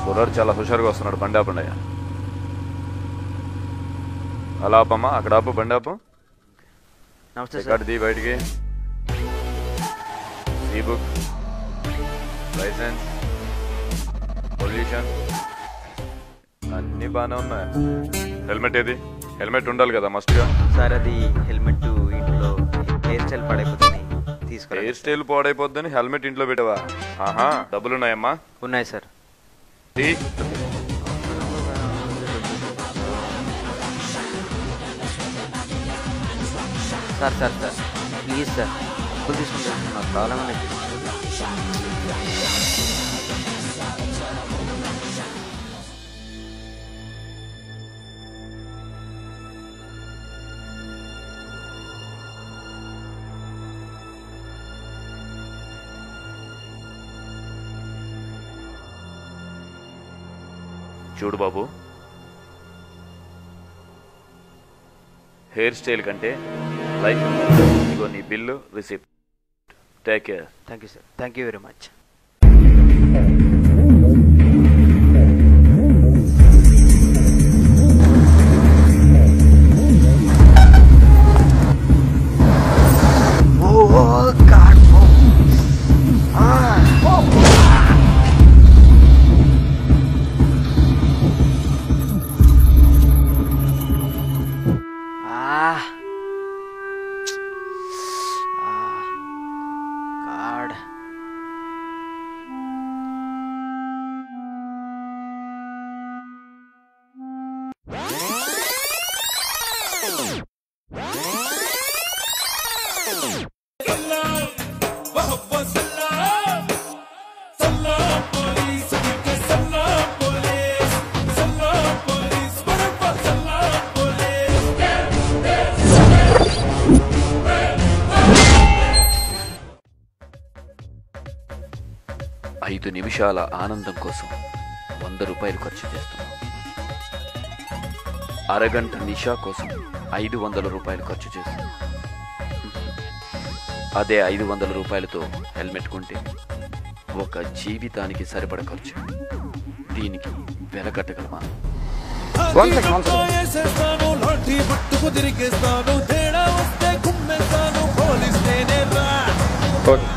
కుర్రాడు చాలా హుషారుగా వస్తున్నాడు. బండి ఆపండి అయ్యా. అలా ఆపమ్మా, అక్కడ ఆపు, బండి ఆపు. రికార్డు తీ బయటికి. ఈ బుక్, లైసెన్స్, పొల్యూషన్ అన్నీ బాగానే ఉన్నాయి. హెల్మెట్ ఏది? హెల్మెట్ ఉండాలి కదా మస్ట్గా. సార్ అది హెల్మెట్ ఇంట్లో హెయిర్ స్టైల్ పాడైపోతుంది, తీసుకురా. హెయిర్ స్టైల్ పాడైపోద్దని హెల్మెట్ ఇంట్లో పెట్టవా? ఆహా, డబ్బులు ఉన్నాయమ్మా? ఉన్నాయి sir. Sir sir sir please sir, డబ్బులు తీసుకుంటాను, నాకు కావాలని. చూడు బాబు, హెయిర్ స్టైల్ కంటే లైఫ్. ఇగో నీ bill, receipt. Take care. Thank you sir, thank you very much. ఐదు నిమిషాల ఆనందం కోసం 100 రూపాయలు ఖర్చు చేస్తున్నాం. అరగంట నిషా కోసం 500 రూపాయలు ఖర్చు చేస్తున్నాం. అదే 500 రూపాయలతో హెల్మెట్ కొంటే ఒక జీవితానికి సరిపడ ఖర్చు. దీనికి వెల కట్టగలమా? ఓకే